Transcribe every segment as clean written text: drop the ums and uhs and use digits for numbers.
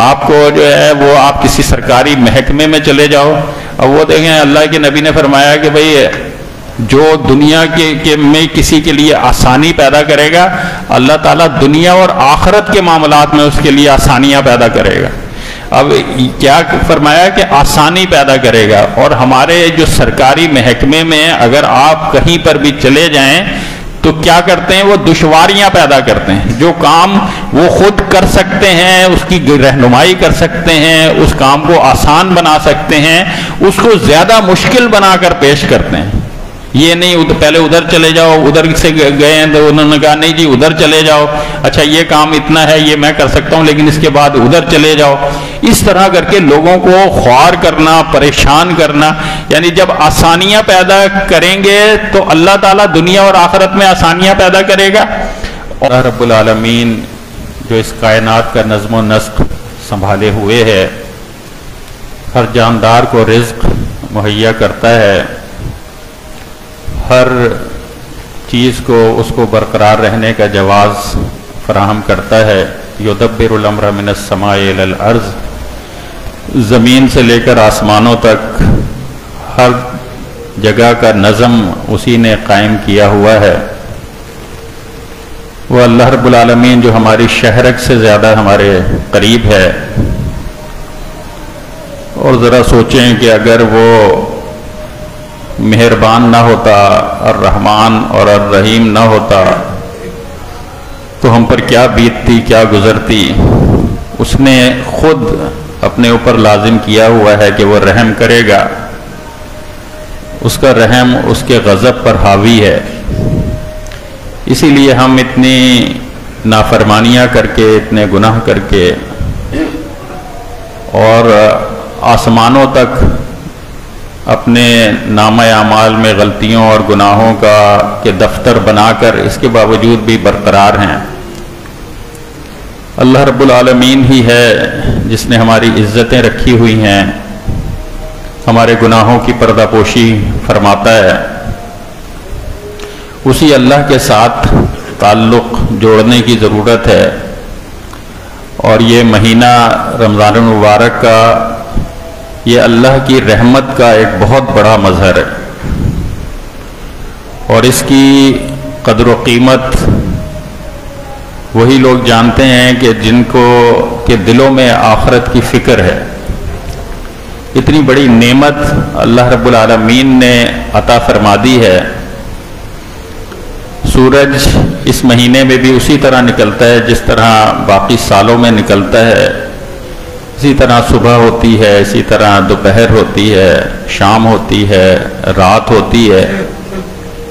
آپ کو جو ہے وہ آپ کسی سرکاری محکمے میں چلے جاؤ، اب وہ دیکھیں اللہ کے نبی نے فرمایا کہ بھئی جو دنیا کے میں کسی کے لیے آسانی پیدا کرے گا، اللہ تعالیٰ دنیا اور آخرت کے معاملات میں اس کے لیے آسانیاں پیدا کرے گا۔ اب کیا فرمایا کہ آسانی پیدا کرے گا، اور ہمارے جو سرکاری محکمے میں اگر آپ کہیں پر بھی چلے جائیں تو کیا کرتے ہیں، وہ دشواریاں پیدا کرتے ہیں۔ جو کام وہ خود کر سکتے ہیں، اس کی رہنمائی کر سکتے ہیں، اس کام کو آسان بنا سکتے ہیں، اس کو زیادہ مشکل بنا کر پیش کرتے ہیں۔ یہ نہیں پہلے ادھر چلے جاؤ، ادھر سے گئے ہیں تو انہوں نے کہا نہیں جی ادھر چلے جاؤ، اچھا یہ کام اتنا ہے یہ میں کر سکتا ہوں لیکن اس کے بعد ادھر چلے جاؤ۔ اس طرح کر کے لوگوں کو خوار کرنا، پریشان کرنا، یعنی جب آسانیاں پیدا کریں گے تو اللہ تعالیٰ دنیا اور آخرت میں آسانیاں پیدا کرے گا۔ اور رب العالمین جو اس کائنات کا نظم و نسق سنبھالے ہوئے ہے، ہر جاندار کو رزق مہیا کرتا ہے، ہر چیز کو اس کو برقرار رہنے کا جواز فراہم کرتا ہے۔ یدبر الامر من السماء الی الارض، زمین سے لے کر آسمانوں تک ہر جگہ کا نظم اسی نے قائم کیا ہوا ہے۔ وہ اللہ رب العالمین جو ہماری شہرک سے زیادہ ہمارے قریب ہے، اور ذرا سوچیں کہ اگر وہ مہربان نہ ہوتا، الرحمن اور الرحیم نہ ہوتا تو ہم پر کیا بیتتی، کیا گزرتی۔ اس نے خود اپنے اوپر لازم کیا ہوا ہے کہ وہ رحم کرے گا، اس کا رحم اس کے غضب پر حاوی ہے۔ اسی لیے ہم اتنی نافرمانیاں کر کے، اتنے گناہ کر کے، اور آسمانوں تک اپنے نامہ اعمال میں غلطیوں اور گناہوں کا کے دفتر بنا کر اس کے باوجود بھی برقرار ہیں۔ اللہ رب العالمین ہی ہے جس نے ہماری عزتیں رکھی ہوئی ہیں، ہمارے گناہوں کی پردہ پوشی فرماتا ہے۔ اسی اللہ کے ساتھ تعلق جوڑنے کی ضرورت ہے، اور یہ مہینہ رمضان المبارک کا یہ اللہ کی رحمت کا ایک بہت بڑا مظہر ہے، اور اس کی قدر و قیمت وہی لوگ جانتے ہیں کہ جن کو کہ دلوں میں آخرت کی فکر ہے۔ اتنی بڑی نعمت اللہ رب العالمین نے عطا فرما دی ہے۔ سورج اس مہینے میں بھی اسی طرح نکلتا ہے جس طرح باقی سالوں میں نکلتا ہے، اسی طرح صبح ہوتی ہے، اسی طرح دوپہر ہوتی ہے، شام ہوتی ہے، رات ہوتی ہے،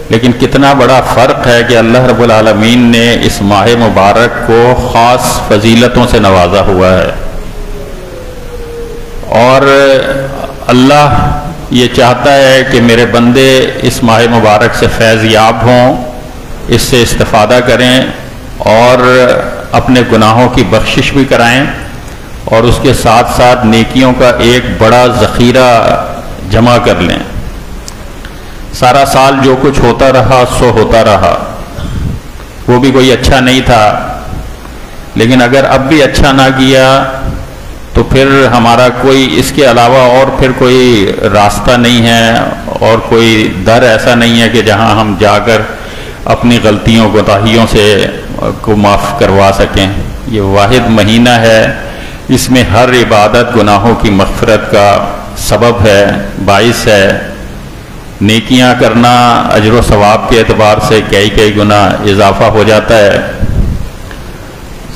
لیکن کتنا بڑا فرق ہے کہ اللہ رب العالمین نے اس ماہ مبارک کو خاص فضیلتوں سے نوازا ہوا ہے، اور اللہ یہ چاہتا ہے کہ میرے بندے اس ماہ مبارک سے فیض یاب ہوں، اس سے استفادہ کریں اور اپنے گناہوں کی بخشش بھی کرائیں، اور اس کے ساتھ ساتھ نیکیوں کا ایک بڑا ذخیرہ جمع کر لیں۔ سارا سال جو کچھ ہوتا رہا سو ہوتا رہا، وہ بھی کوئی اچھا نہیں تھا، لیکن اگر اب بھی اچھا نہ کیا تو پھر ہمارا کوئی اس کے علاوہ اور پھر کوئی راستہ نہیں ہے، اور کوئی در ایسا نہیں ہے کہ جہاں ہم جا کر اپنی غلطیوں کوتاہیوں سے کو معاف کروا سکیں۔ یہ واحد مہینہ ہے، اس میں ہر عبادت گناہوں کی مغفرت کا سبب ہے، باعث ہے۔ نیکیاں کرنا اجر و ثواب کے اعتبار سے کئی گنا اضافہ ہو جاتا ہے۔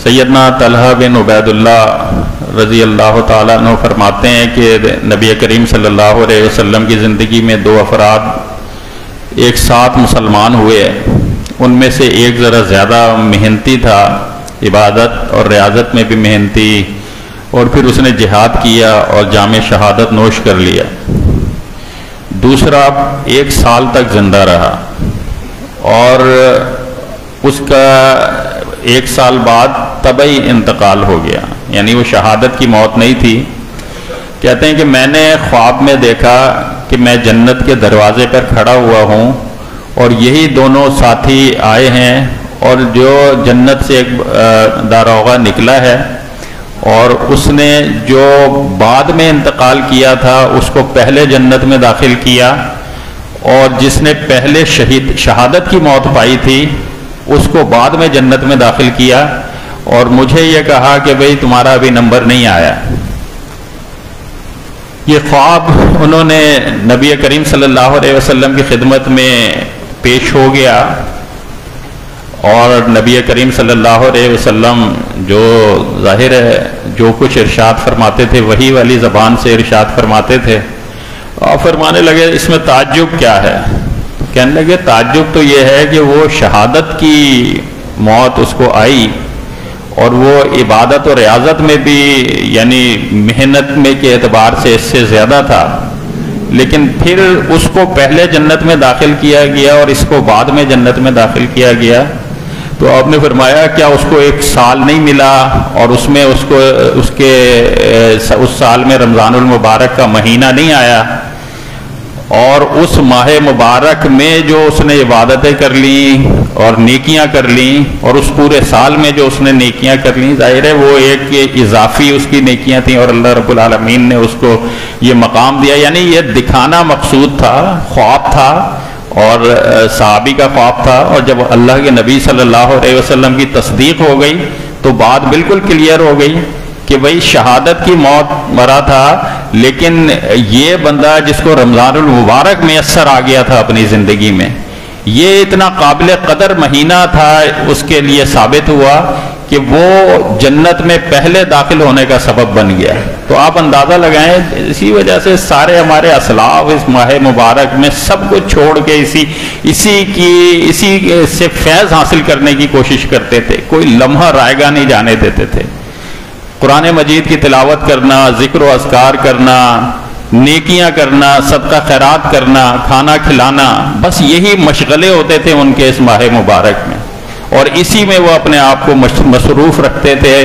سیدنا طلحہ بن عبید اللہ رضی اللہ تعالیٰ عنہ فرماتے ہیں کہ نبی کریم صلی اللہ علیہ وسلم کی زندگی میں دو افراد ایک ساتھ مسلمان ہوئے، ان میں سے ایک ذرا زیادہ محنتی تھا، عبادت اور ریاضت میں بھی محنتی، اور پھر اس نے جہاد کیا اور جام شہادت نوش کر لیا۔ دوسرا 1 سال تک زندہ رہا، اور اس کا 1 سال بعد طبعی انتقال ہو گیا، یعنی وہ شہادت کی موت نہیں تھی۔ کہتے ہیں کہ میں نے خواب میں دیکھا کہ میں جنت کے دروازے پر کھڑا ہوا ہوں، اور یہی دونوں ساتھی آئے ہیں، اور جو جنت سے ایک داروغہ نکلا ہے، اور اس نے جو بعد میں انتقال کیا تھا اس کو پہلے جنت میں داخل کیا، اور جس نے پہلے شہادت کی موت پائی تھی اس کو بعد میں جنت میں داخل کیا، اور مجھے یہ کہا کہ بھئی تمہارا ابھی نمبر نہیں آیا۔ یہ خواب انہوں نے نبی کریم صلی اللہ علیہ وسلم کی خدمت میں پیش ہو گیا، اور نبی کریم صلی اللہ علیہ وسلم جو ظاہر ہے جو کچھ ارشاد فرماتے تھے وہی والی زبان سے ارشاد فرماتے تھے، اور فرمانے لگے اس میں تعجب کیا ہے؟ کہنے لگے تعجب تو یہ ہے کہ وہ شہادت کی موت اس کو آئی، اور وہ عبادت و ریاضت میں بھی یعنی محنت میں کے اعتبار سے اس سے زیادہ تھا، لیکن پھر اس کو پہلے جنت میں داخل کیا گیا اور اس کو بعد میں جنت میں داخل کیا گیا۔ تو آپ نے فرمایا کیا اس کو 1 سال نہیں ملا، اور اس میں اس سال میں رمضان المبارک کا مہینہ نہیں آیا، اور اس ماہ مبارک میں جو اس نے عبادتیں کر لیں اور نیکیاں کر لیں، اور اس پورے سال میں جو اس نے نیکیاں کر لیں، ظاہر ہے وہ ایک اضافی اس کی نیکیاں تھیں، اور اللہ رب العالمین نے اس کو یہ مقام دیا۔ یعنی یہ دکھانا مقصود تھا، خواب تھا، اور صحابی کا خواب تھا، اور جب اللہ کے نبی صلی اللہ علیہ وسلم کی تصدیق ہو گئی تو بات بالکل کلیئر ہو گئی کہ بھئی شہادت کی موت مرا تھا، لیکن یہ بندہ جس کو رمضان المبارک میسر آ گیا تھا اپنی زندگی میں، یہ اتنا قابل قدر مہینہ تھا، اس کے لیے ثابت ہوا کہ وہ جنت میں پہلے داخل ہونے کا سبب بن گیا۔ تو آپ اندازہ لگائیں، اسی وجہ سے سارے ہمارے اسلاف اس ماہ مبارک میں سب کچھ چھوڑ کے اسی سے فیض حاصل کرنے کی کوشش کرتے تھے، کوئی لمحہ رائے گاہ نہیں جانے دیتے تھے۔ قرآن مجید کی تلاوت کرنا، ذکر و اذکار کرنا، نیکیاں کرنا، صدقہ خیرات کرنا، کھانا کھلانا، بس یہی مشغلے ہوتے تھے ان کے اس ماہ مبارک میں، اور اسی میں وہ اپنے آپ کو مصروف رکھتے تھے۔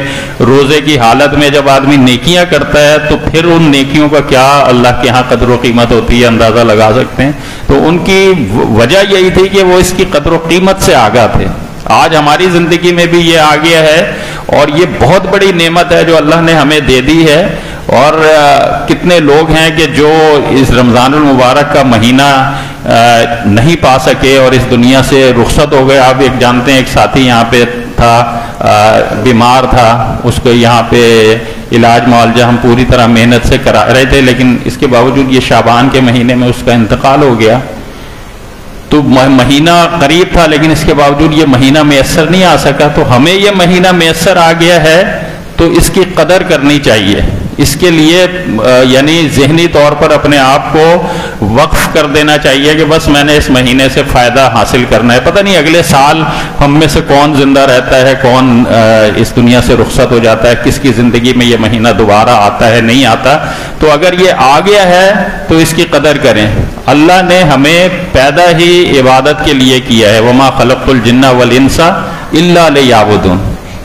روزے کی حالت میں جب آدمی نیکیاں کرتا ہے تو پھر ان نیکیوں کا کیا اللہ کے ہاں قدر و قیمت ہوتی ہے، اندازہ لگا سکتے ہیں۔ تو ان کی وجہ یہی تھی کہ وہ اس کی قدر و قیمت سے آگاہ تھے۔ آج ہماری زندگی میں بھی یہ آ گیا ہے، اور یہ بہت بڑی نعمت ہے جو اللہ نے ہمیں دے دی ہے۔ اور کتنے لوگ ہیں کہ جو اس رمضان المبارک کا مہینہ نہیں پا سکے اور اس دنیا سے رخصت ہو گئے۔ آپ ایک جانتے ہیں، ایک ساتھی یہاں پہ تھا، بیمار تھا، اس کو یہاں پہ علاج معالجہ ہم پوری طرح محنت سے کرا رہے تھے، لیکن اس کے باوجود یہ شعبان کے مہینے میں اس کا انتقال ہو گیا۔ تو مہینہ قریب تھا، لیکن اس کے باوجود یہ مہینہ میسر نہیں آ سکا۔ تو ہمیں یہ مہینہ میسر آ گیا ہے تو اس کی قدر کرنی چاہیے، اس کے لیے یعنی ذہنی طور پر اپنے آپ کو وقف کر دینا چاہیے کہ بس میں نے اس مہینے سے فائدہ حاصل کرنا ہے۔ پتہ نہیں اگلے سال ہم میں سے کون زندہ رہتا ہے، کون اس دنیا سے رخصت ہو جاتا ہے، کس کی زندگی میں یہ مہینہ دوبارہ آتا ہے نہیں آتا۔ تو اگر یہ آ گیا ہے تو اس کی قدر کریں۔ اللہ نے ہمیں پیدا ہی عبادت کے لیے کیا ہے، وَمَا خَلَقْتُ الْجِنَّ وَالْإِنسَ إِلَّا لِيَعْبُدُونِ،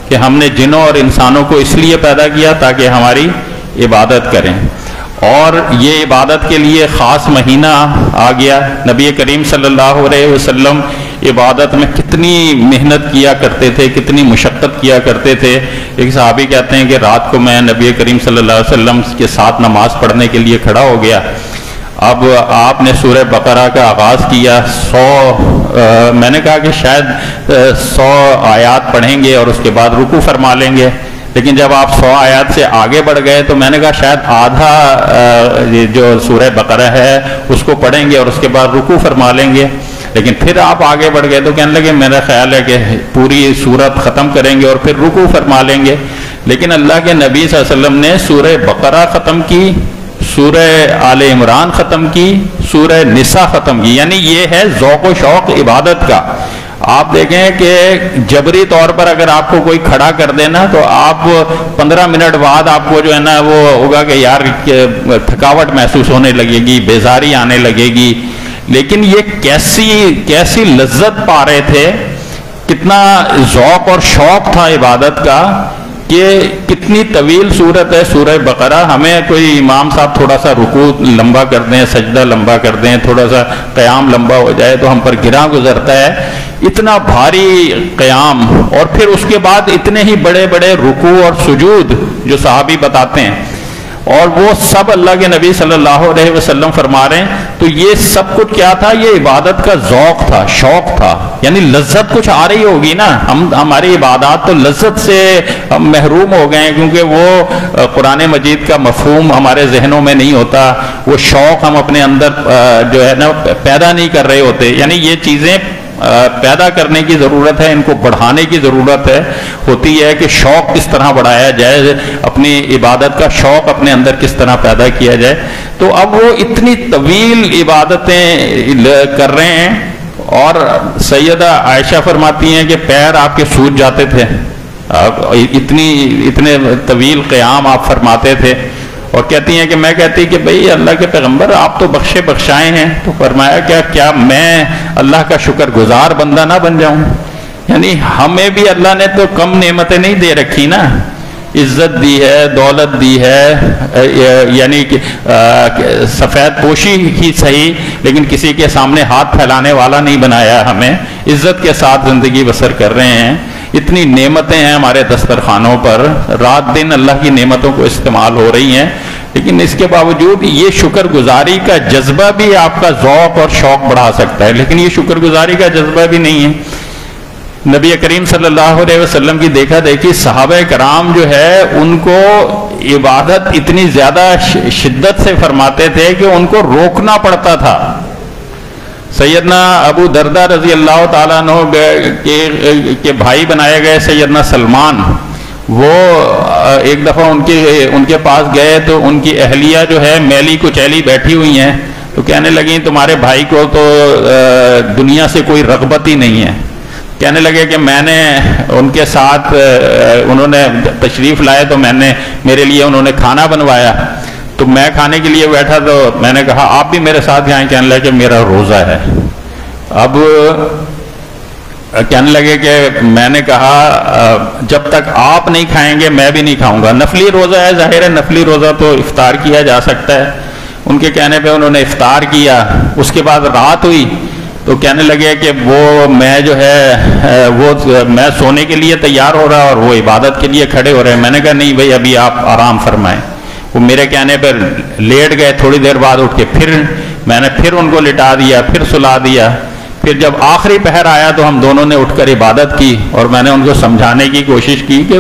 کہ ہم نے جنوں اور انسانوں کو اس لیے پیدا کیا تاکہ ہماری عبادت کریں۔ اور یہ عبادت کے لیے خاص مہینہ آ گیا۔ نبی کریم صلی اللہ علیہ وسلم عبادت میں کتنی محنت کیا کرتے تھے، کتنی مشقت کیا کرتے تھے۔ ایک صحابی کہتے ہیں کہ رات کو میں نبی کریم صلی اللہ علیہ وسلم کے ساتھ نماز پڑھنے کے لیے کھڑا ہو گیا۔ اب آپ نے سورہ بقرہ کا آغاز کیا، میں نے کہا کہ شاید 100 آیات پڑھیں گے اور اس کے بعد رکوع فرما لیں گے، لیکن جب آپ 100 آیات سے آگے بڑھ گئے تو میں نے کہا شاید آدھا جو سورہ بقرہ ہے اس کو پڑھیں گے اور اس کے بعد رکوع فرما لیں گے، لیکن پھر آپ آگے بڑھ گئے تو کہنے لگے میرا خیال ہے کہ پوری سورت ختم کریں گے اور پھر رکوع فرما لیں گے۔ لیکن اللہ کے نبی صلی اللہ علیہ وسلم نے سورہ بقرہ ختم کی، سورہ آل عمران ختم کی، سورہ نساء ختم کی، یعنی یہ ہے ذوق و شوق عبادت کا۔ آپ دیکھیں کہ جبری طور پر اگر آپ کو کوئی کھڑا کر دینا تو آپ 15 منٹ بعد آپ کو جو ہے نا وہ ہوگا کہ یار تھکاوٹ محسوس ہونے لگے گی، بیزاری آنے لگے گی، لیکن یہ کیسی لذت پا رہے تھے، کتنا ذوق اور شوق تھا عبادت کا کہ کتنی طویل صورت ہے سورہ بقرہ۔ ہمیں کوئی امام صاحب تھوڑا سا رکوع لمبا کر دیں، سجدہ لمبا کر دیں، تھوڑا سا قیام لمبا ہو جائے تو ہم پر گراں گزرتا ہے، اتنا بھاری قیام، اور پھر اس کے بعد اتنے ہی بڑے بڑے رکوع اور سجود جو صحابی بتاتے ہیں، اور وہ سب اللہ کے نبی صلی اللہ علیہ وسلم فرما رہے ہیں۔ تو یہ سب کچھ کیا تھا؟ یہ عبادت کا ذوق تھا، شوق تھا، یعنی لذت کچھ آ رہی ہوگی نا۔ ہماری عبادات تو لذت سے ہم محروم ہو گئے ہیں، کیونکہ وہ قرآن مجید کا مفہوم ہمارے ذہنوں میں نہیں ہوتا، وہ شوق ہم اپنے اندر جو ہے نا پیدا نہیں کر رہے ہوتے۔ یعنی یہ چیزیں پیدا کرنے کی ضرورت ہے، ان کو بڑھانے کی ضرورت ہوتی ہے کہ شوق کس طرح بڑھایا جائے، اپنی عبادت کا شوق اپنے اندر کس طرح پیدا کیا جائے۔ تو اب وہ اتنی طویل عبادتیں کر رہے ہیں، اور سیدہ عائشہ فرماتی ہیں کہ پیر آپ کے سوج جاتے تھے، اتنے طویل قیام آپ فرماتے تھے۔ اور کہتی ہیں کہ میں کہتی کہ بھئی اللہ کے پیغمبر آپ تو بخشے بخشائے ہیں، تو فرمایا کیا میں اللہ کا شکر گزار بندہ نہ بن جاؤں؟ یعنی ہمیں بھی اللہ نے تو کم نعمتیں نہیں دے رکھی نا، عزت دی ہے، دولت دی ہے، یعنی کہ سفید پوشی ہی صحیح، لیکن کسی کے سامنے ہاتھ پھیلانے والا نہیں بنایا ہمیں، عزت کے ساتھ زندگی بسر کر رہے ہیں۔ اتنی نعمتیں ہیں ہمارے دسترخوانوں پر، رات دن اللہ کی نعمتوں کو استعمال ہو رہی ہیں، لیکن اس کے باوجود یہ شکر گزاری کا جذبہ بھی آپ کا ذوق اور شوق بڑھا سکتا ہے، لیکن یہ شکر گزاری کا جذبہ بھی نہیں ہے۔ نبی کریم صلی اللہ علیہ وسلم کی دیکھا دیکھی صحابہ کرام جو ہے ان کو عبادت اتنی زیادہ شدت سے فرماتے تھے کہ ان کو روکنا پڑتا تھا۔ سیدنا ابو دردہ رضی اللہ تعالیٰ عنہ کے بھائی بنائے گئے سیدنا سلمان، وہ ایک دفعہ ان کے پاس گئے تو ان کی اہلیہ جو ہے میلی کچیلی بیٹھی ہوئی ہیں، تو کہنے لگیں تمہارے بھائی کو تو دنیا سے کوئی رغبت ہی نہیں ہے۔ کہنے لگے کہ میں نے ان کے ساتھ، انہوں نے تشریف لائے تو میرے لیے انہوں نے کھانا بنوایا، تو میں کھانے کے لیے بیٹھا تو میں نے کہا آپ بھی میرے ساتھ آئیں، کہنے لگے کہ میرا روزہ ہے۔ اب کہنے لگے کہ میں نے کہا جب تک آپ نہیں کھائیں گے میں بھی نہیں کھاؤں گا، نفلی روزہ ہے، ظاہر ہے نفلی روزہ تو افطار کیا جا سکتا ہے۔ ان کے کہنے پہ انہوں نے افطار کیا، اس کے بعد رات ہوئی تو کہنے لگے کہ میں جو ہے میں سونے کے لیے تیار ہو رہا اور وہ عبادت کے لیے کھڑے ہو رہے ہیں۔ میں نے کہا نہیں بھائی ابھی آپ آرام فرمائیں۔ وہ میرے کہنے پر لیٹ گئے، تھوڑی دیر بعد اٹھ کے میں نے ان کو لٹا دیا، پھر سلا دیا۔ پھر جب آخری پہر آیا تو ہم دونوں نے اٹھ کر عبادت کی، اور میں نے ان کو سمجھانے کی کوشش کی کہ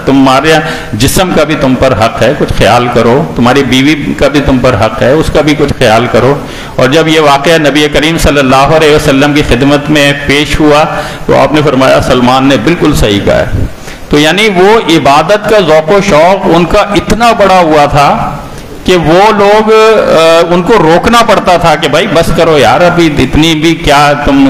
تمہارے جسم کا بھی تم پر حق ہے، کچھ خیال کرو، تمہاری بیوی کا بھی تم پر حق ہے، اس کا بھی کچھ خیال کرو۔ اور جب یہ واقعہ نبی کریم صلی اللہ علیہ وسلم کی خدمت میں پیش ہوا تو آپ نے فرمایا سلمان نے بالکل صحیح کہا ہے۔ تو یعنی وہ عبادت کا ذوق و شوق ان کا اتنا بڑا ہوا تھا کہ وہ لوگ ان کو روکنا پڑتا تھا کہ بھائی بس کرو یار، ابھی اتنی بھی کیا تم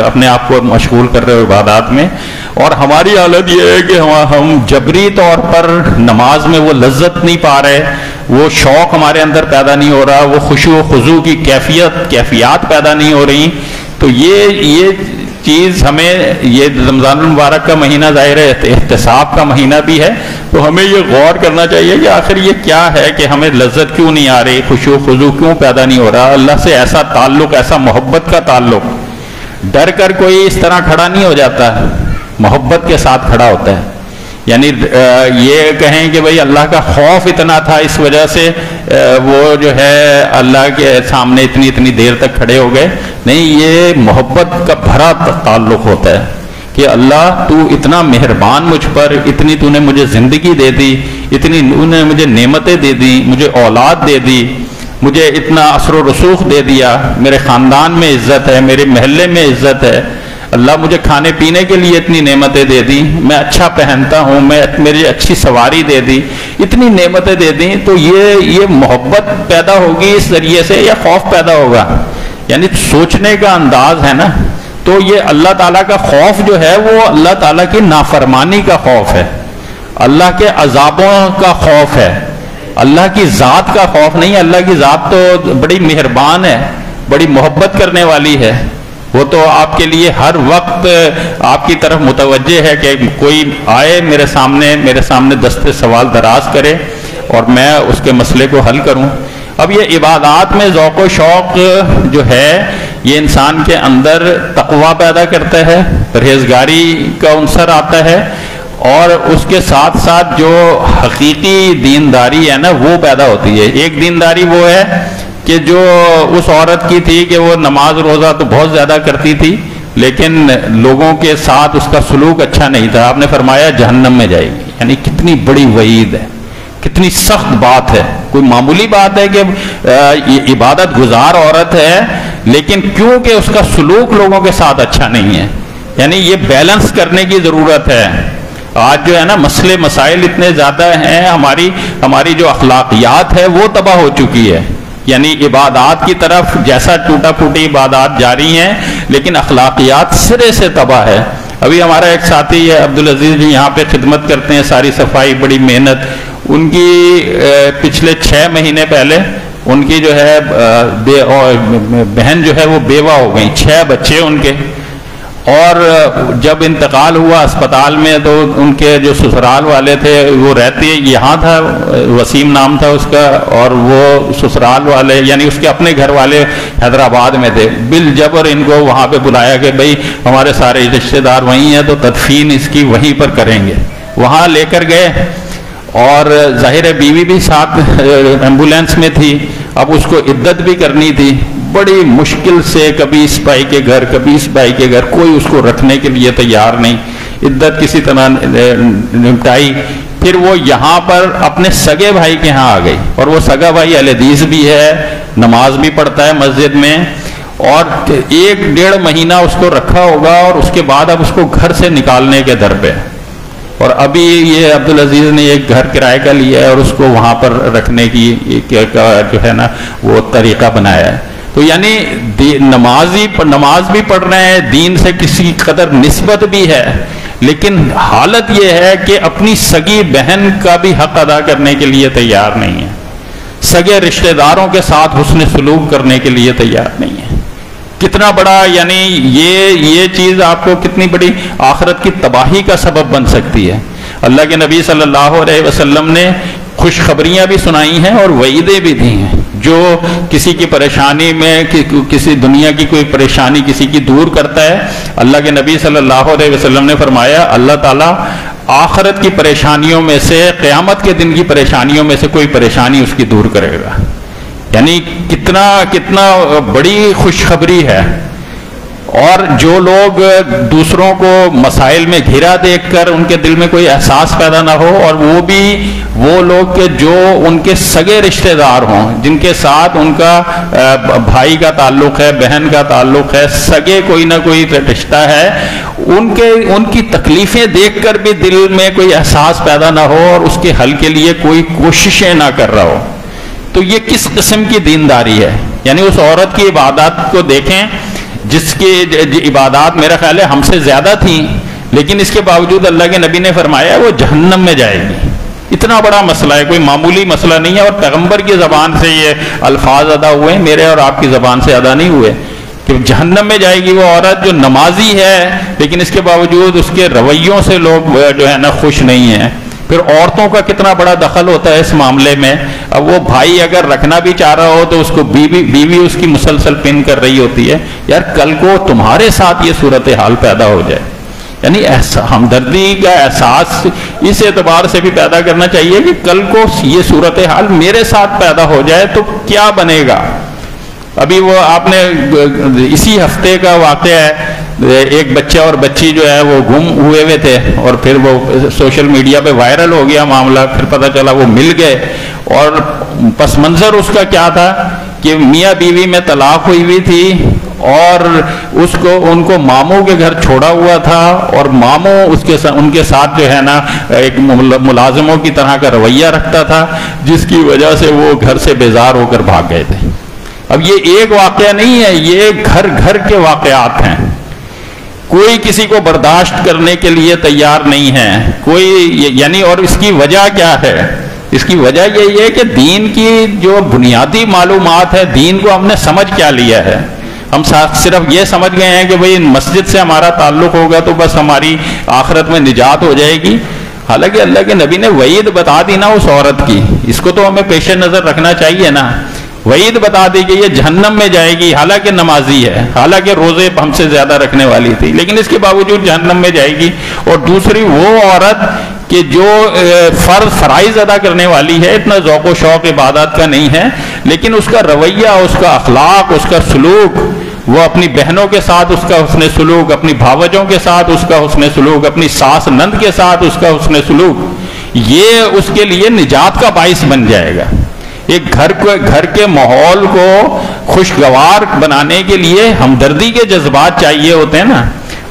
اپنے آپ کو مشغول کر رہے ہو عبادات میں۔ اور ہماری حالت یہ ہے کہ ہم جبری طور پر نماز میں وہ لذت نہیں پا رہے، وہ شوق ہمارے اندر پیدا نہیں ہو رہا، وہ خشوع و خضوع کی کیفیات پیدا نہیں ہو رہی۔ تو یہ چیز ہمیں، یہ رمضان المبارک کا مہینہ ظاہر ہے احتساب کا مہینہ بھی ہے، تو ہمیں یہ غور کرنا چاہیے کہ آخر یہ کیا ہے کہ ہمیں لذت کیوں نہیں آ رہی، خشوع و خضوع کیوں پیدا نہیں ہو رہا، اللہ سے ایسا تعلق، ایسا محبت کا تعلق۔ ڈر کر کوئی اس طرح کھڑا نہیں ہو جاتا، محبت کے ساتھ کھڑا ہوتا ہے۔ یعنی یہ کہیں کہ بھئی اللہ کا خوف اتنا تھا اس وجہ سے وہ جو ہے اللہ کے سامنے اتنی دیر تک کھڑے ہو گئے، نہیں، یہ محبت کا بھرا تعلق ہوتا ہے کہ اللہ تو اتنا مہربان مجھ پر، اتنی تو نے مجھے زندگی دے دی، اتنی تو نے مجھے نعمتیں دے دی، مجھے اولاد دے دی، مجھے اتنا اثر و رسوخ دے دیا، میرے خاندان میں عزت ہے، میرے محلے میں عزت ہے، اللہ مجھے کھانے پینے کے لیے اتنی نعمتیں دے دی، میں اچھا پہنتا ہوں، میری اچھی سواری دے دی، اتنی نعمتیں دے دی، تو یہ محبت پیدا ہوگی اس ذریعے سے یا خوف پیدا ہوگا؟ یعنی سوچنے کا انداز ہے نا۔ تو یہ اللہ تعالیٰ کا خوف جو ہے وہ اللہ تعالیٰ کی نافرمانی کا خوف ہے، اللہ کے عذابوں کا خوف ہے، اللہ کی ذات کا خوف نہیں۔ اللہ کی ذات تو بڑی مہربان ہے، بڑی محبت کرنے والی ہے، وہ تو آپ کے لیے ہر وقت آپ کی طرف متوجہ ہے کہ کوئی آئے میرے سامنے دست سوال دراز کرے اور میں اس کے مسئلے کو حل کروں۔ اب یہ عبادات میں ذوق و شوق جو ہے یہ انسان کے اندر تقویٰ پیدا کرتا ہے، پرہیزگاری کا عنصر آتا ہے، اور اس کے ساتھ ساتھ جو حقیقی دینداری ہے نا وہ پیدا ہوتی ہے۔ ایک دینداری وہ ہے کہ جو اس عورت کی تھی کہ وہ نماز روزہ تو بہت زیادہ کرتی تھی، لیکن لوگوں کے ساتھ اس کا سلوک اچھا نہیں تھا۔ آپ نے فرمایا جہنم میں جائے گی، یعنی کتنی بڑی وعید ہے، کتنی سخت بات ہے۔ کوئی معمولی بات ہے کہ عبادت گزار عورت ہے، لیکن کیونکہ اس کا سلوک لوگوں کے ساتھ اچھا نہیں ہے، یعنی یہ بیلنس کرنے کی ضرورت ہے۔ آج جو ہے نا مسئلے مسائل اتنے زیادہ ہیں، ہماری جو اخلاقیات ہے وہ تباہ ہو چکی ہے، یعنی عبادات کی طرف جیسا ٹوٹا پھوٹی عبادات جاری ہیں، لیکن اخلاقیات سرے سے تباہ ہے۔ ابھی ہمارا ایک ساتھی ہے عبدالعزیز جی، یہاں پہ خدمت کرتے ہیں، ساری صفائی، بڑی محنت، ان کی پچھلے 6 مہینے پہلے ان کی جو ہے بہن جو ہے وہ بیوہ ہو گئی، 6 بچے ان کے، اور جب انتقال ہوا اسپتال میں تو ان کے جو سسرال والے تھے وہ رہتے یہاں تھا، وسیم نام تھا اس کا، اور وہ سسرال والے یعنی اس کے اپنے گھر والے حیدرآباد میں تھے۔ بالجبر ان کو وہاں پہ بلایا کہ بھئی ہمارے سارے رشتہ دار وہیں ہیں تو تدفین اس کی وہیں پر کریں گے۔ وہاں لے کر گئے، اور ظاہر بیوی بھی ساتھ ایمبولینس میں تھی، اب اس کو عدت بھی کرنی تھی، بڑی مشکل سے کبھی اس بھائی کے گھر کبھی اس بھائی کے گھر، کوئی اس کو رکھنے کے لیے تیار نہیں، عدت کسی طرح نمٹائی۔ پھر وہ یہاں پر اپنے سگے بھائی کے ہاں آ گئی، اور وہ سگا بھائی اہل حدیث بھی ہے، نماز بھی پڑھتا ہے مسجد میں، اور 1-1.5 مہینہ اس کو رکھا ہوگا، اور اس کے بعد اب اس کو گھر سے نکالنے کے در پہ، اور ابھی یہ عبدالعزیز نے ایک گھر کرائے کا لیا ہے اور اس کو وہاں پر رکھنے کی جو ہے نا وہ طریقہ بنایا ہے۔ تو یعنی نماز بھی پڑھ رہے ہیں، دین سے کسی قدر نسبت بھی ہے، لیکن حالت یہ ہے کہ اپنی سگی بہن کا بھی حق ادا کرنے کے لیے تیار نہیں ہے، سگے رشتہ داروں کے ساتھ حسن سلوک کرنے کے لیے تیار نہیں ہے۔ کتنا بڑا یعنی یہ چیز آپ کو کتنی بڑی آخرت کی تباہی کا سبب بن سکتی ہے۔ اللہ کے نبی صلی اللہ علیہ وسلم نے خوشخبریاں بھی سنائی ہیں اور وعیدیں بھی دی ہیں۔ جو کسی کی پریشانی میں کسی دنیا کی کوئی پریشانی کسی کی دور کرتا ہے، اللہ کے نبی صلی اللہ علیہ وسلم نے فرمایا اللہ تعالیٰ آخرت کی پریشانیوں میں سے، قیامت کے دن کی پریشانیوں میں سے کوئی پریشانی اس کی دور کرے گا۔ یعنی کتنا بڑی خوشخبری ہے۔ اور جو لوگ دوسروں کو مسائل میں گھرا دیکھ کر ان کے دل میں کوئی احساس پیدا نہ ہو، اور وہ بھی وہ لوگ کہ جو ان کے سگے رشتہ دار ہوں، جن کے ساتھ ان کا بھائی کا تعلق ہے، بہن کا تعلق ہے، سگے کوئی نہ کوئی رشتہ ہے، ان کی تکلیفیں دیکھ کر بھی دل میں کوئی احساس پیدا نہ ہو اور اس کے حل کے لیے کوئی کوششیں نہ کر رہا ہو، تو یہ کس قسم کی دینداری ہے؟ یعنی اس عورت کی عبادات کو دیکھیں جس کی عبادات میرا خیال ہے ہم سے زیادہ تھیں، لیکن اس کے باوجود اللہ کے نبی نے فرمایا وہ جہنم میں جائے گی۔ اتنا بڑا مسئلہ ہے، کوئی معمولی مسئلہ نہیں ہے، اور پیغمبر کی زبان سے یہ الفاظ ادا ہوئے ہیں، میرے اور آپ کی زبان سے ادا نہیں ہوئے، کہ جہنم میں جائے گی وہ عورت جو نمازی ہے لیکن اس کے باوجود اس کے رویوں سے لوگ جو ہے نا خوش نہیں ہیں۔ پھر عورتوں کا کتنا بڑا دخل ہوتا ہے اس معاملے میں۔ اب وہ بھائی اگر رکھنا بھی چاہ رہا ہو تو اس کو بیوی اس کی مسلسل پن کر رہی ہوتی ہے، یار کل کو تمہارے ساتھ یہ صورتحال پیدا ہو جائے، یعنی ہمدردی کا احساس اس اعتبار سے بھی پیدا کرنا چاہیے کہ کل کو یہ صورتحال میرے ساتھ پیدا ہو جائے تو کیا بنے گا۔ ابھی وہ آپ نے اسی ہفتے کا واقعہ ہے، ایک بچہ اور بچی جو ہے وہ گم ہوئے تھے، اور پھر وہ سوشل میڈیا پہ وائرل ہو گیا معاملہ، پھر پتہ چلا وہ مل گئے، اور پس منظر اس کا کیا تھا کہ میاں بیوی میں طلاق ہوئی تھی، اور ان کو ماموں کے گھر چھوڑا ہوا تھا، اور ماموں ان کے ساتھ جو ہے نا ایک ملازموں کی طرح کا رویہ رکھتا تھا، جس کی وجہ سے وہ گھر سے بیزار ہو کر بھاگ گئے تھے۔ اب یہ ایک واقعہ نہیں ہے، یہ گھر گھر کے واقعات ہیں، کوئی کسی کو برداشت کرنے کے لیے تیار نہیں ہے کوئی، یعنی اور اس کی وجہ کیا ہے؟ اس کی وجہ یہی ہے کہ دین کی جو بنیادی معلومات ہے، دین کو ہم نے سمجھ کیا لیا ہے، ہم صرف یہ سمجھ گئے ہیں کہ بھئی مسجد سے ہمارا تعلق ہوگا تو بس ہماری آخرت میں نجات ہو جائے گی۔ حالانکہ اللہ کے نبی نے وعید بتا دی نا اس عورت کی، اس کو تو ہمیں پیش نظر رکھنا چاہیے نا۔ وعید بتا دی کہ یہ جہنم میں جائے گی، حالانکہ نمازی ہے، حالانکہ روزے ہم سے زیادہ رکھنے والی تھی، لیکن اس کے باوجود جہنم میں جائے گی۔ اور دوسری وہ عورت کہ جو فرائض ادا کرنے والی ہے، اتنا ذوق و شوق عبادت کا نہیں ہے، لیکن اس کا رویہ، اس کا اخلاق، اس کا سلوک، وہ اپنی بہنوں کے ساتھ اس کا حسن سلوک، اپنی بھاوجوں کے ساتھ اس کا حسن سلوک، اپنی ساس نند کے ساتھ اس کا حسن سلوک، یہ اس کے لیے نجات کا باعث بن جائے گا۔ ایک گھر کے ماحول کو خوشگوار بنانے کے لیے ہمدردی کے جذبات چاہیے ہوتے ہیں نا،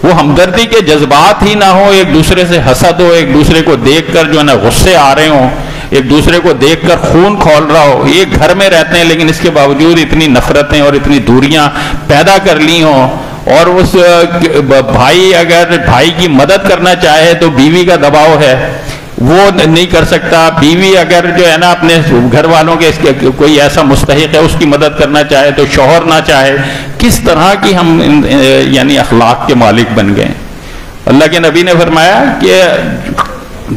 وہ ہمدردی کے جذبات ہی نہ ہو، ایک دوسرے سے حسد ہو، ایک دوسرے کو دیکھ کر جو ہے نا غصے آ رہے ہوں، ایک دوسرے کو دیکھ کر خون کھول رہا ہو، ایک گھر میں رہتے ہیں لیکن اس کے باوجود اتنی نفرتیں اور اتنی دوریاں پیدا کر لی ہوں، اور اس بھائی اگر بھائی کی مدد کرنا چاہے تو بیوی کا دباؤ ہے، وہ نہیں کر سکتا، بیوی اگر جو ہے نا اپنے گھر والوں کے کوئی ایسا مستحق ہے اس کی مدد کرنا چاہے تو شوہر نہ چاہے، کس طرح کی ہم یعنی اخلاق کے مالک بن گئے۔ اللہ کے نبی نے فرمایا کہ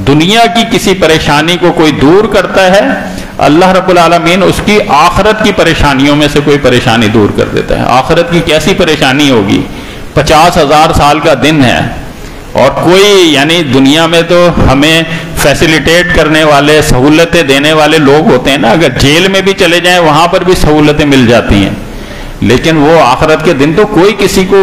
دنیا کی کسی پریشانی کو کوئی دور کرتا ہے، اللہ رب العالمین اس کی آخرت کی پریشانیوں میں سے کوئی پریشانی دور کر دیتا ہے۔ آخرت کی کیسی پریشانی ہوگی؟ 50,000 سال کا دن ہے، اور کوئی یعنی دنیا میں تو ہمیں فیسیلیٹیٹ کرنے والے، سہولتیں دینے والے لوگ ہوتے ہیں نا، اگر جیل میں بھی چلے جائیں وہاں پر بھی سہولتیں مل جاتی ہیں، لیکن وہ آخرت کے دن تو کوئی کسی کو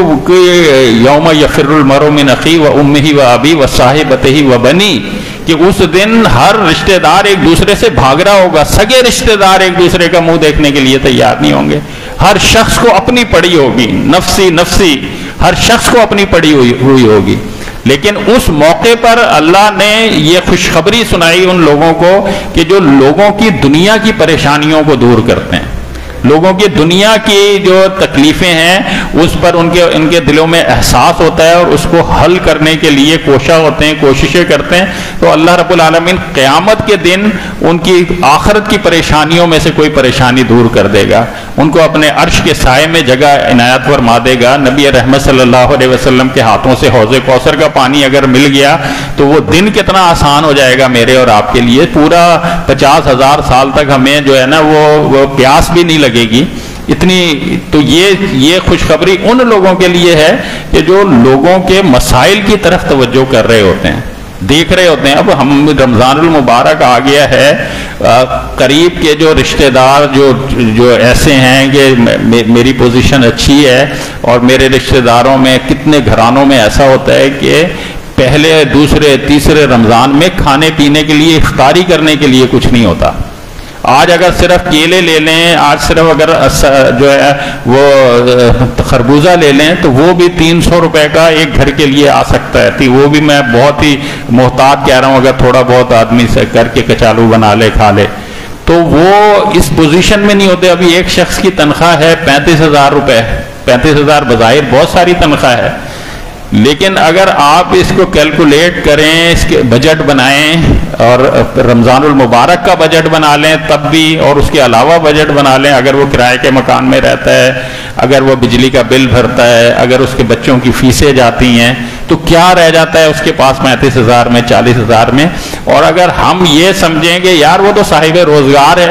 یوم یفر المرء من اخیہ و امہ و ابیہ و صاحبتہ و بنیہ، کہ اس دن ہر رشتہ دار ایک دوسرے سے بھاگ رہا ہوگا، سگے رشتہ دار ایک دوسرے کا منہ دیکھنے کے لیے تیار نہیں ہوں گے، ہر شخص کو اپنی پڑی ہوگی، نفسی نفسی، ہر شخص کو اپنی پڑی ہوئی ہوگی۔ لیکن اس موقع پر اللہ نے یہ خوشخبری سنائی ان لوگوں کو کہ جو لوگوں کی دنیا کی پریشانیوں کو دور کرتے ہیں، لوگوں کی دنیا کی جو تکلیفیں ہیں اس پر ان کے دلوں میں احساس ہوتا ہے اور اس کو حل کرنے کے لیے کوشاں ہوتے ہیں، کوششیں کرتے ہیں، تو اللہ رب العالمین قیامت کے دن ان کی آخرت کی پریشانیوں میں سے کوئی پریشانی دور کر دے گا، ان کو اپنے عرش کے سائے میں جگہ عنایت فرما دے گا۔ نبی رحمت صلی اللہ علیہ وسلم کے ہاتھوں سے حوض کوثر کا پانی اگر مل گیا تو وہ دن کتنا آسان ہو جائے گا میرے اور آپ کے لیے، پورا 50,000 سال تک ہمیں جو ہے نا وہ پیاس بھی نہیں لگے گی اتنی۔ تو یہ خوشخبری ان لوگوں کے لیے ہے کہ جو لوگوں کے مسائل کی طرف توجہ کر رہے ہوتے ہیں، دیکھ رہے ہوتے ہیں۔ اب ہم رمضان المبارک آ گیا ہے، قریب کے جو رشتہ دار جو ایسے ہیں کہ میری پوزیشن اچھی ہے، اور میرے رشتہ داروں میں کتنے گھرانوں میں ایسا ہوتا ہے کہ پہلے دوسرے تیسرے رمضان میں کھانے پینے کے لیے، افطاری کرنے کے لیے کچھ نہیں ہوتا۔ آج اگر صرف کیلے لے لیں، آج صرف اگر جو ہے وہ خربوزہ لے لیں تو وہ بھی 300 روپے کا ایک گھر کے لیے آ سکتا ہے، وہ بھی میں بہت ہی محتاط کہہ رہا ہوں، اگر تھوڑا بہت آدمی سے کر کے کچالو بنا لے کھا لے تو وہ اس پوزیشن میں نہیں ہوتے۔ ابھی ایک شخص کی تنخواہ ہے 35,000 روپے، 35,000 بظاہر بہت ساری تنخواہ ہے، لیکن اگر آپ اس کو کیلکولیٹ کریں، اس کے بجٹ بنائیں اور رمضان المبارک کا بجٹ بنا لیں تب بھی، اور اس کے علاوہ بجٹ بنا لیں، اگر وہ کرائے کے مکان میں رہتا ہے، اگر وہ بجلی کا بل بھرتا ہے، اگر اس کے بچوں کی فیسیں جاتی ہیں، تو کیا رہ جاتا ہے اس کے پاس 35,000 میں، 40,000 میں۔ اور اگر ہم یہ سمجھیں کہ یار وہ تو صاحب روزگار ہے،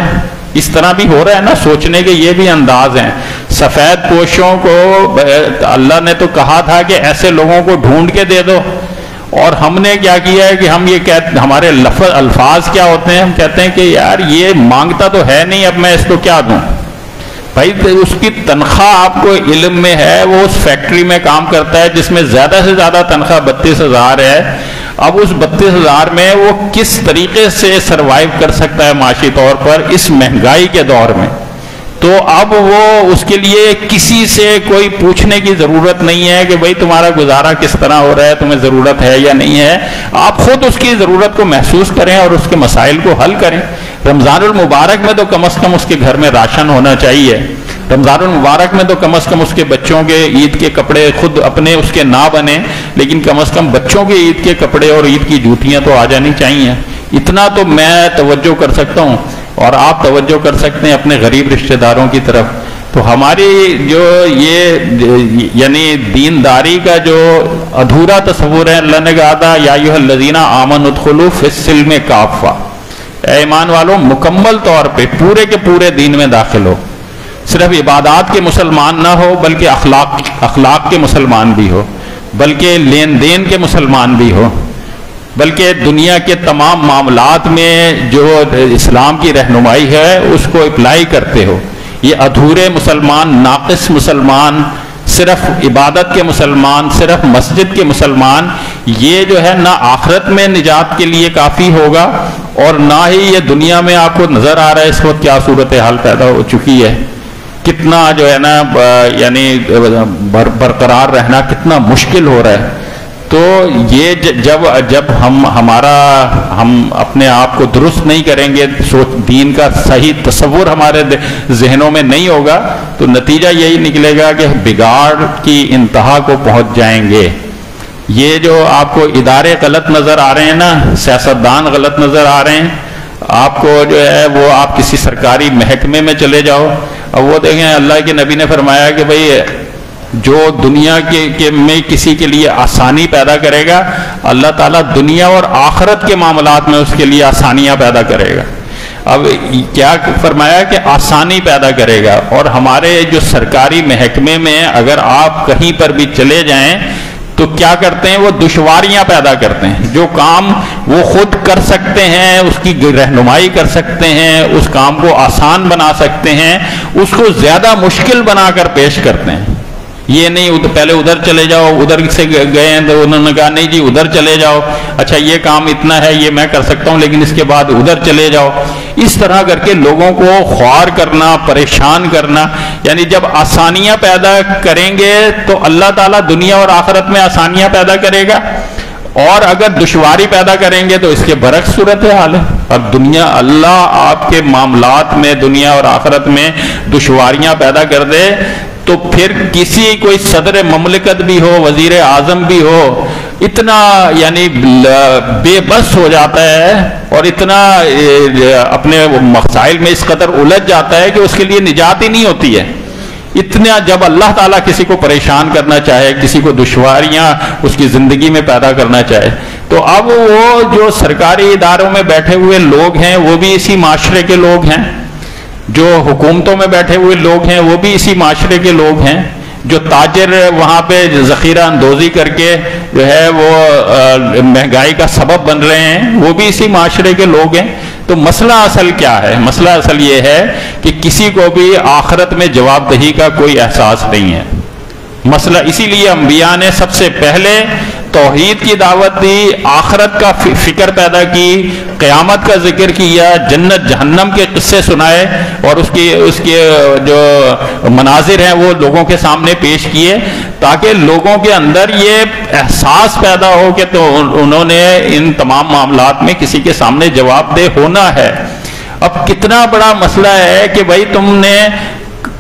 اس طرح بھی ہو رہا ہے نا، سوچنے کے یہ بھی انداز ہیں۔ سفید پوشوں کو اللہ نے تو کہا تھا کہ ایسے لوگوں کو ڈھونڈ کے دے دو، اور ہم نے کیا کیا ہے کہ ہم یہ ہمارے الفاظ کیا ہوتے ہیں، ہم کہتے ہیں کہ یار یہ مانگتا تو ہے نہیں، اب میں اس کو کیا دوں۔ بھائی اس کی تنخواہ آپ کو علم میں ہے، وہ اس فیکٹری میں کام کرتا ہے جس میں زیادہ سے زیادہ تنخواہ 32,000 ہے، اب اس 32,000 میں وہ کس طریقے سے سروائیو کر سکتا ہے معاشی طور پر اس مہنگائی کے دور میں؟ تو اب وہ اس کے لیے کسی سے کوئی پوچھنے کی ضرورت نہیں ہے کہ بھئی تمہارا گزارا کس طرح ہو رہا ہے، تمہیں ضرورت ہے یا نہیں ہے، آپ خود اس کی ضرورت کو محسوس کریں اور اس کے مسائل کو حل کریں۔ رمضان المبارک میں تو کم از کم اس کے گھر میں راشن ہونا چاہیے، رمضان المبارک میں تو کم از کم اس کے بچوں کے عید کے کپڑے خود اپنے اس کے نہ بنے، لیکن کم از کم بچوں کے عید کے کپڑے اور عید کی جوتیاں تو آ جانی چاہیے۔ اتنا تو میں توجہ کر سکتا ہوں، اور آپ توجہ کر سکتے ہیں اپنے غریب رشتہ داروں کی طرف۔ تو ہماری جو یہ یعنی دینداری کا جو ادھورا تصور ہے، اللہ نے کہا تھا یا ایھا الذین آمنوا ادخلوا فی السلم کافہ، اے ایمان والو مکمل طور پہ پورے کے پورے دین میں داخل ہو۔ صرف عبادات کے مسلمان نہ ہو بلکہ اخلاق کے مسلمان بھی ہو، بلکہ لین دین کے مسلمان بھی ہو، بلکہ دنیا کے تمام معاملات میں جو اسلام کی رہنمائی ہے اس کو اپلائی کرتے ہو۔ یہ ادھورے مسلمان، ناقص مسلمان، صرف عبادت کے مسلمان، صرف مسجد کے مسلمان، یہ جو ہے نہ آخرت میں نجات کے لیے کافی ہوگا اور نہ ہی یہ دنیا میں آپ کو نظر آ رہا ہے اس وقت کیا صورتحال پیدا ہو چکی ہے، کتنا جو ہے نا یعنی برقرار رہنا کتنا مشکل ہو رہا ہے۔ تو یہ جب ہم اپنے آپ کو درست نہیں کریں گے، دین کا صحیح تصور ہمارے ذہنوں میں نہیں ہوگا، تو نتیجہ یہی نکلے گا کہ بگاڑ کی انتہا کو پہنچ جائیں گے۔ یہ جو آپ کو ادارے غلط نظر آ رہے ہیں نا، سیاستدان غلط نظر آ رہے ہیں، آپ کو جو ہے وہ آپ کسی سرکاری محکمے میں چلے جاؤ، اب وہ دیکھیں اللہ کے نبی نے فرمایا کہ بھئی جو دنیا میں کسی کے لیے آسانی پیدا کرے گا، اللہ تعالیٰ دنیا اور آخرت کے معاملات میں اس کے لیے آسانیاں پیدا کرے گا۔ اب کیا فرمایا کہ آسانی پیدا کرے گا، اور ہمارے جو سرکاری محکمے میں اگر آپ کہیں پر بھی چلے جائیں تو کیا کرتے ہیں، وہ دشواریاں پیدا کرتے ہیں۔ جو کام وہ خود کر سکتے ہیں، اس کی رہنمائی کر سکتے ہیں، اس کام کو آسان بنا سکتے ہیں، اس کو زیادہ مشکل بنا کر پیش کرتے ہیں۔ یہ نہیں پہلے ادھر چلے جاؤ، ادھر سے گئے ہیں تو انہوں نے کہا نہیں جی ادھر چلے جاؤ، اچھا یہ کام اتنا ہے یہ میں کر سکتا ہوں لیکن اس کے بعد ادھر چلے جاؤ، اس طرح کر کے لوگوں کو خوار کرنا، پریشان کرنا۔ یعنی جب آسانیاں پیدا کریں گے تو اللہ تعالیٰ دنیا اور آخرت میں آسانیاں پیدا کرے گا، اور اگر دشواری پیدا کریں گے تو اس کے برعکس صورتحال ہے۔ اور اللہ آپ کے معاملات میں دنیا اور آخرت میں دشواریاں پیدا کر دے تو پھر کوئی صدر مملکت بھی ہو، وزیر اعظم بھی ہو، اتنا یعنی بے بس ہو جاتا ہے اور اتنا اپنے مسائل میں اس قدر الجھ جاتا ہے کہ اس کے لیے نجات ہی نہیں ہوتی ہے۔ اتنا جب اللہ تعالیٰ کسی کو پریشان کرنا چاہے، کسی کو دشواریاں اس کی زندگی میں پیدا کرنا چاہے، تو اب وہ جو سرکاری اداروں میں بیٹھے ہوئے لوگ ہیں وہ بھی اسی معاشرے کے لوگ ہیں، جو حکومتوں میں بیٹھے ہوئے لوگ ہیں وہ بھی اسی معاشرے کے لوگ ہیں، جو تاجر وہاں پہ ذخیرہ اندوزی کر کے جو ہے وہ مہنگائی کا سبب بن رہے ہیں وہ بھی اسی معاشرے کے لوگ ہیں۔ تو مسئلہ اصل کیا ہے؟ مسئلہ اصل یہ ہے کہ کسی کو بھی آخرت میں جواب دہی کا کوئی احساس نہیں ہے۔ مسئلہ اسی لیے انبیاء نے سب سے پہلے توحید کی دعوت دی، آخرت کا فکر پیدا کی، قیامت کا ذکر کیا، جنت جہنم کے قصے سنائے اور اس کے جو مناظر ہیں وہ لوگوں کے سامنے پیش کیے، تاکہ لوگوں کے اندر یہ احساس پیدا ہو کہ تو انہوں نے ان تمام معاملات میں کسی کے سامنے جواب دہ ہونا ہے۔ اب کتنا بڑا مسئلہ ہے کہ بھائی تم نے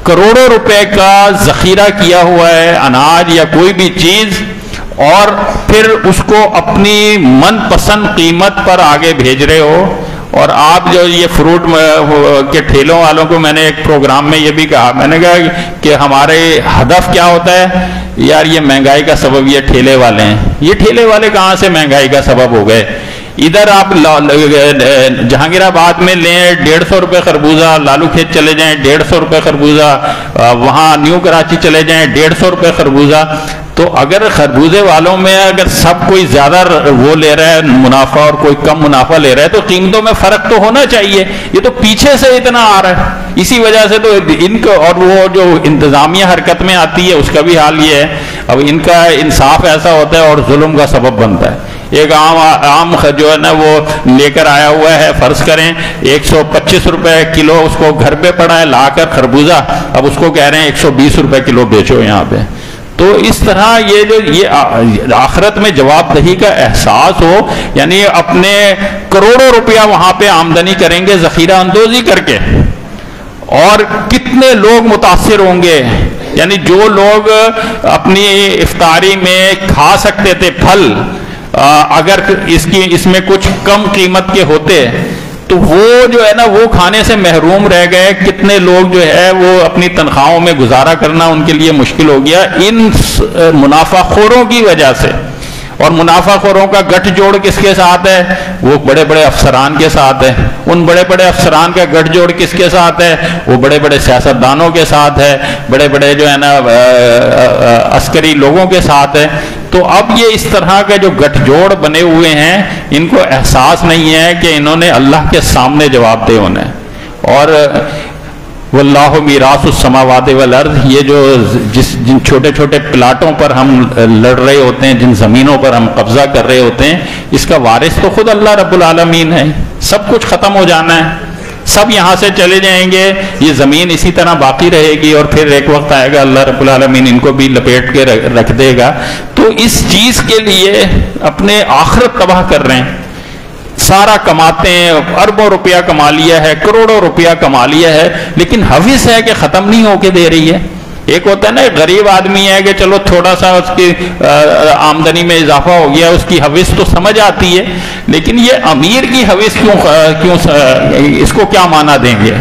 کروڑوں روپے کا ذخیرہ کیا ہوا ہے، اناج یا کوئی بھی چیز، اور پھر اس کو اپنی من پسند قیمت پر آگے بھیج رہے ہو۔ اور آپ جو یہ فروٹ کے ٹھیلوں والوں کو میں نے ایک پروگرام میں یہ بھی کہا، میں نے کہا کہ ہمارے ہدف کیا ہوتا ہے یار، یہ مہنگائی کا سبب یہ ٹھیلے والے ہیں۔ یہ ٹھیلے والے کہاں سے مہنگائی کا سبب ہو گئے؟ ادھر آپ جہانگیر آباد میں لیں 150 روپے خربوزہ، لالو کھیت چلے جائیں 150 روپے خربوزہ، وہاں نیو کراچی چلے جائیں 150 روپے خربوزہ۔ تو اگر خربوزے والوں میں اگر سب کوئی زیادہ وہ لے رہا ہے منافع اور کوئی کم منافع لے رہا ہے تو قیمتوں میں فرق تو ہونا چاہیے۔ یہ تو پیچھے سے اتنا آ رہا ہے، اسی وجہ سے تو ان کو، اور وہ جو انتظامیہ حرکت میں آتی ہے اس کا بھی حال یہ ہے۔ اب ان کا انصاف ایسا ہوتا ہے اور ظلم کا سبب بنتا ہے۔ ایک عام جو ہے نا وہ لے کر آیا ہوا ہے، فرض کریں 125 روپے کلو اس کو گھر پہ پڑا ہے لا کر خربوزہ، اب اس کو کہہ رہے ہیں 120 روپے کلو بیچو یہاں پہ۔ تو اس طرح یہ آخرت میں جواب دہی کا احساس ہو، یعنی اپنے کروڑوں روپیہ وہاں پہ آمدنی کریں گے ذخیرہ اندوزی کر کے، اور کتنے لوگ متاثر ہوں گے۔ یعنی جو لوگ اپنی افطاری میں کھا سکتے تھے پھل، اگر اس میں کچھ کم قیمت کے ہوتے تو وہ جو ہے نا وہ کھانے سے محروم رہ گئے۔ کتنے لوگ جو ہے وہ اپنی تنخواہوں میں گزارا کرنا ان کے لیے مشکل ہو گیا ان منافع خوروں کی وجہ سے۔ اور منافع خوروں کا گٹھ جوڑ کس کے ساتھ ہے؟ وہ بڑے بڑے افسران کے ساتھ ہے۔ ان بڑے بڑے افسران کا گٹھ جوڑ کس کے ساتھ ہے؟ وہ بڑے بڑے سیاستدانوں کے ساتھ ہے، بڑے بڑے جو ہے نا عسکری لوگوں کے ساتھ ہے۔ تو اب یہ اس طرح کے جو گٹھ جوڑ بنے ہوئے ہیں، ان کو احساس نہیں ہے کہ انہوں نے اللہ کے سامنے جواب دے ہونا ہے۔ اور واللہ میراث السماوات والارض، یہ جو جن چھوٹے چھوٹے پلاٹوں پر ہم لڑ رہے ہوتے ہیں، جن زمینوں پر ہم قبضہ کر رہے ہوتے ہیں، اس کا وارث تو خود اللہ رب العالمین ہے۔ سب کچھ ختم ہو جانا ہے، سب یہاں سے چلے جائیں گے، یہ زمین اسی طرح باقی رہے گی، اور پھر ایک وقت آئے گا اللہ رب العالمین ان کو بھی لپیٹ کے رکھ دے گا۔ تو اس چیز کے لیے اپنے آخرت تباہ کر رہے ہیں، سارا کماتے ہیں، اربوں روپیہ کما لیا ہے، کروڑوں روپیہ کما لیا ہے، لیکن حوث ہے کہ ختم نہیں ہو کے دے رہی ہے۔ ایک ہوتا ہے نا غریب آدمی ہے کہ چلو تھوڑا سا اس کی آمدنی میں اضافہ ہو گیا، اس کی حوث تو سمجھ آتی ہے، لیکن یہ امیر کی حوث کیوں اس کو کیا معنی دیں گے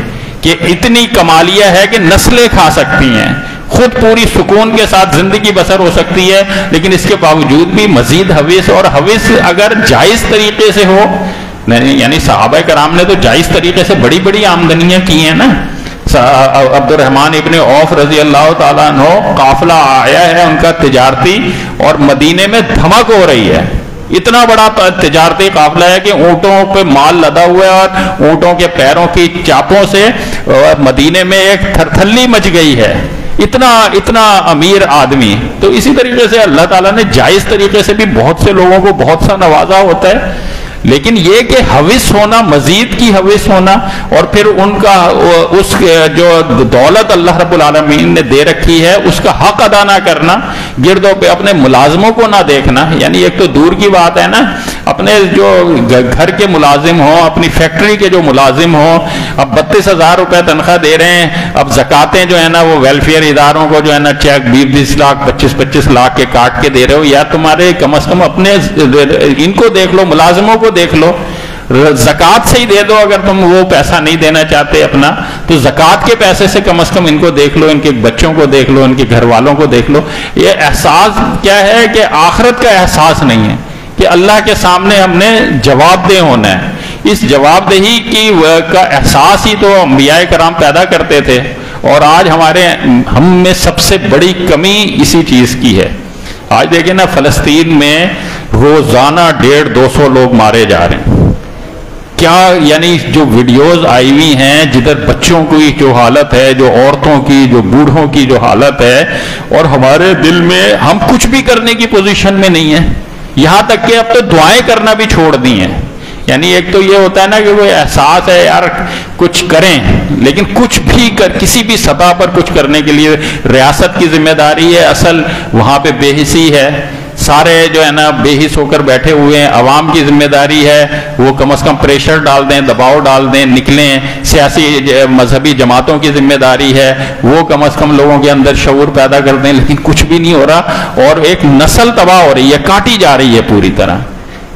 کہ اتنی کما لیا ہے کہ نسلیں کھا سکتی ہیں، خود پوری سکون کے ساتھ زندگی بسر ہو سکتی ہے، لیکن اس کے باوجود بھی مزید حوث، اور حوث اگر جائز طریقے سے ہو، یعنی صحابہ کرام نے تو جائز طریقے سے بڑی بڑی آمدنیاں کی ہیں نا۔ عبد الرحمن ابن عوف رضی اللہ تعالیٰ عنہ قافلہ آیا ہے ان کا تجارتی، اور مدینے میں دھمک ہو رہی ہے، اتنا بڑا تجارتی قافلہ ہے کہ اونٹوں پہ مال لدا ہوا ہے، اور اونٹوں کے پیروں کی چاپوں سے مدینے میں ایک تھرتھلی مچ گئی ہے، اتنا امیر آدمی۔ تو اسی طریقے سے اللہ تعالیٰ نے جائز طریقے سے بھی بہت سے لوگوں کو بہت سا نوازا ہوتا ہے، لیکن یہ کہ حوث ہونا، مزید کی حوث ہونا، اور پھر ان کا اس جو دولت اللہ رب العالمین نے دے رکھی ہے اس کا حق ادا نہ کرنا، گردوں پہ اپنے ملازموں کو نہ دیکھنا، یعنی ایک تو دور کی بات ہے نا، اپنے جو گھر کے ملازم ہوں، اپنی فیکٹری کے جو ملازم ہوں، اب 32,000 روپے تنخواہ دے رہے ہیں، اب زکاتیں جو ہے نا وہ ویلفیئر اداروں کو جو ہے نا چیک 20 لاکھ 25 لاکھ کے کاٹ کے دے رہے ہو، یا تمہارے کم از کم اپنے ان کو دیکھ لو، ملازموں کو دیکھ لو، زکات سے ہی دے دو اگر تم وہ پیسہ نہیں دینا چاہتے اپنا، تو زکات کے پیسے سے کم از کم ان کو دیکھ لو، ان کے بچوں کو دیکھ لو، ان کے گھر والوں کو دیکھ لو۔ یہ احساس کیا ہے کہ آخرت کا احساس نہیں ہے کہ اللہ کے سامنے ہم نے جواب دہ ہونا ہے۔ اس جواب دہی کا احساس ہی تو انبیاء کرام پیدا کرتے تھے، اور آج ہم میں سب سے بڑی کمی اسی چیز کی ہے۔ آج دیکھیں نا فلسطین میں روزانہ 150-200 لوگ مارے جا رہے ہیں، کیا یعنی جو ویڈیوز آئی ہوئی ہیں جدھر بچوں کی جو حالت ہے، جو عورتوں کی، جو بوڑھوں کی جو حالت ہے، اور ہمارے دل میں ہم کچھ بھی کرنے کی پوزیشن میں نہیں ہیں، یہاں تک کہ اب تو دعائیں کرنا بھی چھوڑ دی ہیں۔ یعنی ایک تو یہ ہوتا ہے نا کہ وہ احساس ہے یار کچھ کریں، لیکن کچھ بھی کسی بھی سطح پر کچھ کرنے کے لیے ریاست کی ذمہ داری ہے، اصل وہاں پہ بے حسی ہے، سارے جو ہے نا بے حس ہو کر بیٹھے ہوئے ہیں، عوام کی ذمہ داری ہے وہ کم از کم پریشر ڈال دیں، دباؤ ڈال دیں، نکلیں، سیاسی مذہبی جماعتوں کی ذمہ داری ہے وہ کم از کم لوگوں کے اندر شعور پیدا کر دیں، لیکن کچھ بھی نہیں ہو رہا، اور ایک نسل تباہ ہو رہی ہے، کاٹی جا رہی ہے پوری طرح،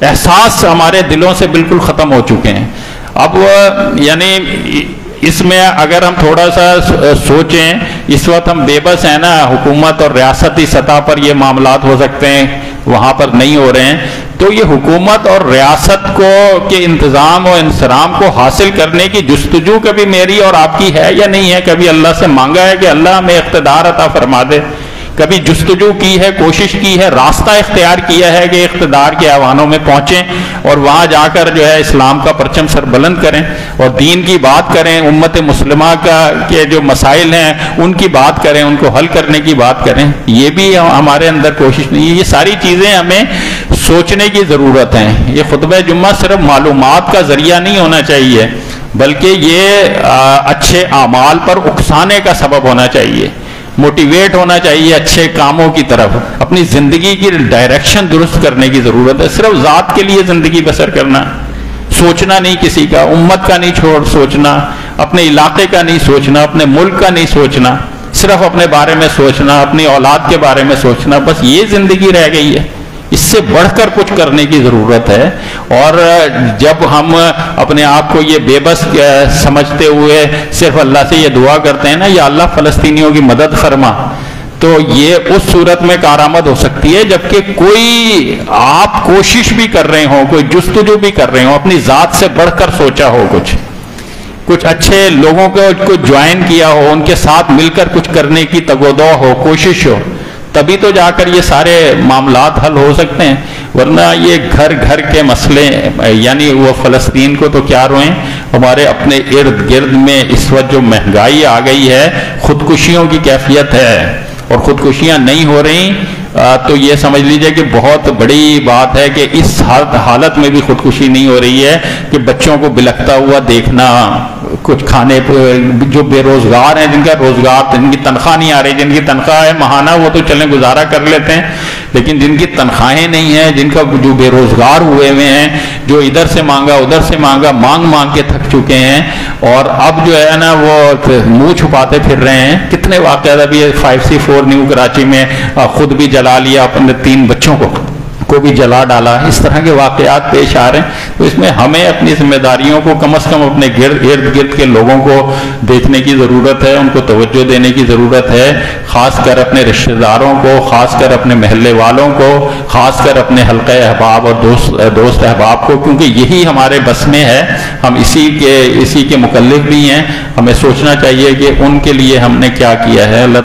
احساس ہمارے دلوں سے بالکل ختم ہو چکے ہیں۔ اب یعنی اس میں اگر ہم تھوڑا سا سوچیں، اس وقت ہم بے بس ہیں نا، حکومت اور ریاستی سطح پر یہ معاملات ہو سکتے ہیں، وہاں پر نہیں ہو رہے ہیں، تو یہ حکومت اور ریاست کو کے انتظام و انصرام کو حاصل کرنے کی جستجو کبھی میری اور آپ کی ہے یا نہیں ہے؟ کبھی اللہ سے مانگا ہے کہ اللہ ہمیں اقتدار عطا فرما دے؟ کبھی جستجو کی ہے، کوشش کی ہے، راستہ اختیار کیا ہے کہ اقتدار کے ایوانوں میں پہنچیں اور وہاں جا کر جو ہے اسلام کا پرچم سر بلند کریں اور دین کی بات کریں، امت مسلمہ کے جو مسائل ہیں ان کی بات کریں، ان کو حل کرنے کی بات کریں؟ یہ بھی ہمارے اندر کوشش نہیں ہے۔ یہ ساری چیزیں ہمیں سوچنے کی ضرورت ہے۔ یہ خطبہ جمعہ صرف معلومات کا ذریعہ نہیں ہونا چاہیے، بلکہ یہ اچھے اعمال پر اکسانے کا سبب ہونا چاہیے، موٹیویٹ ہونا چاہیے اچھے کاموں کی طرف۔ اپنی زندگی کی ڈائریکشن درست کرنے کی ضرورت ہے۔ صرف ذات کے لیے زندگی بسر کرنا، سوچنا نہیں کسی کا، امت کا نہیں سوچنا، اپنے علاقے کا نہیں سوچنا، اپنے ملک کا نہیں سوچنا، صرف اپنے بارے میں سوچنا، اپنی اولاد کے بارے میں سوچنا، بس یہ زندگی رہ گئی ہے۔ اس سے بڑھ کر کچھ کرنے کی ضرورت ہے۔ اور جب ہم اپنے آپ کو یہ بے بس سمجھتے ہوئے صرف اللہ سے یہ دعا کرتے ہیں نا، یا اللہ فلسطینیوں کی مدد فرما، تو یہ اس صورت میں کارآمد ہو سکتی ہے جبکہ کوئی آپ کوشش بھی کر رہے ہوں، کوئی جستجو بھی کر رہے ہوں، اپنی ذات سے بڑھ کر سوچا ہو، کچھ اچھے لوگوں کو جوائن کیا ہو، ان کے ساتھ مل کر کچھ کرنے کی تگودو ہو، کوشش ہو، تبھی تو جا کر یہ سارے معاملات حل ہو سکتے ہیں. ورنہ یہ گھر گھر کے مسئلے، یعنی وہ فلسطین کو تو کیا روئیں، ہمارے اپنے ارد گرد میں اس وقت جو مہنگائی آ گئی ہے، خودکشیوں کی کیفیت ہے اور خودکشیاں نہیں ہو رہی، تو یہ سمجھ لیجئے کہ بہت بڑی بات ہے کہ اس حالت میں بھی خودکشی نہیں ہو رہی ہے کہ بچوں کو بلکتا ہوا دیکھنا، کچھ کھانے جو بے روزگار ہیں، جن کا روزگار، جن کی تنخواہ نہیں آ رہی، جن کی تنخواہ ہے ماہانہ، وہ تو چلیں گزارا کر لیتے ہیں، لیکن جن کی تنخواہیں نہیں ہیں، جن کا جو بے روزگار ہوئے ہوئے ہیں، جو ادھر سے مانگا ادھر سے مانگا، مانگ کے تھک چکے ہیں، اور اب جو ہے نا وہ منہ چھپاتے پھر رہے ہیں. کتنے واقعات ابھی 5C4 نیو کراچی میں خود بھی جلا لیا، اپنے 3 بچوں کو بھی جلا ڈالا، اس طرح کے واقعات پیش آ رہے ہیں. تو اس میں ہمیں اپنی ذمہ داریوں کو کم از کم اپنے ارد گرد کے لوگوں کو دیکھنے کی ضرورت ہے، ان کو توجہ دینے کی ضرورت ہے، خاص کر اپنے رشتہ داروں کو، خاص کر اپنے محلے والوں کو، خاص کر اپنے حلقہ احباب اور دوست احباب کو، کیونکہ یہی ہمارے بس میں ہے، ہم اسی کے مکلف بھی ہیں. ہمیں سوچنا چاہیے کہ ان کے لیے ہم نے کیا کیا ہے. اللہ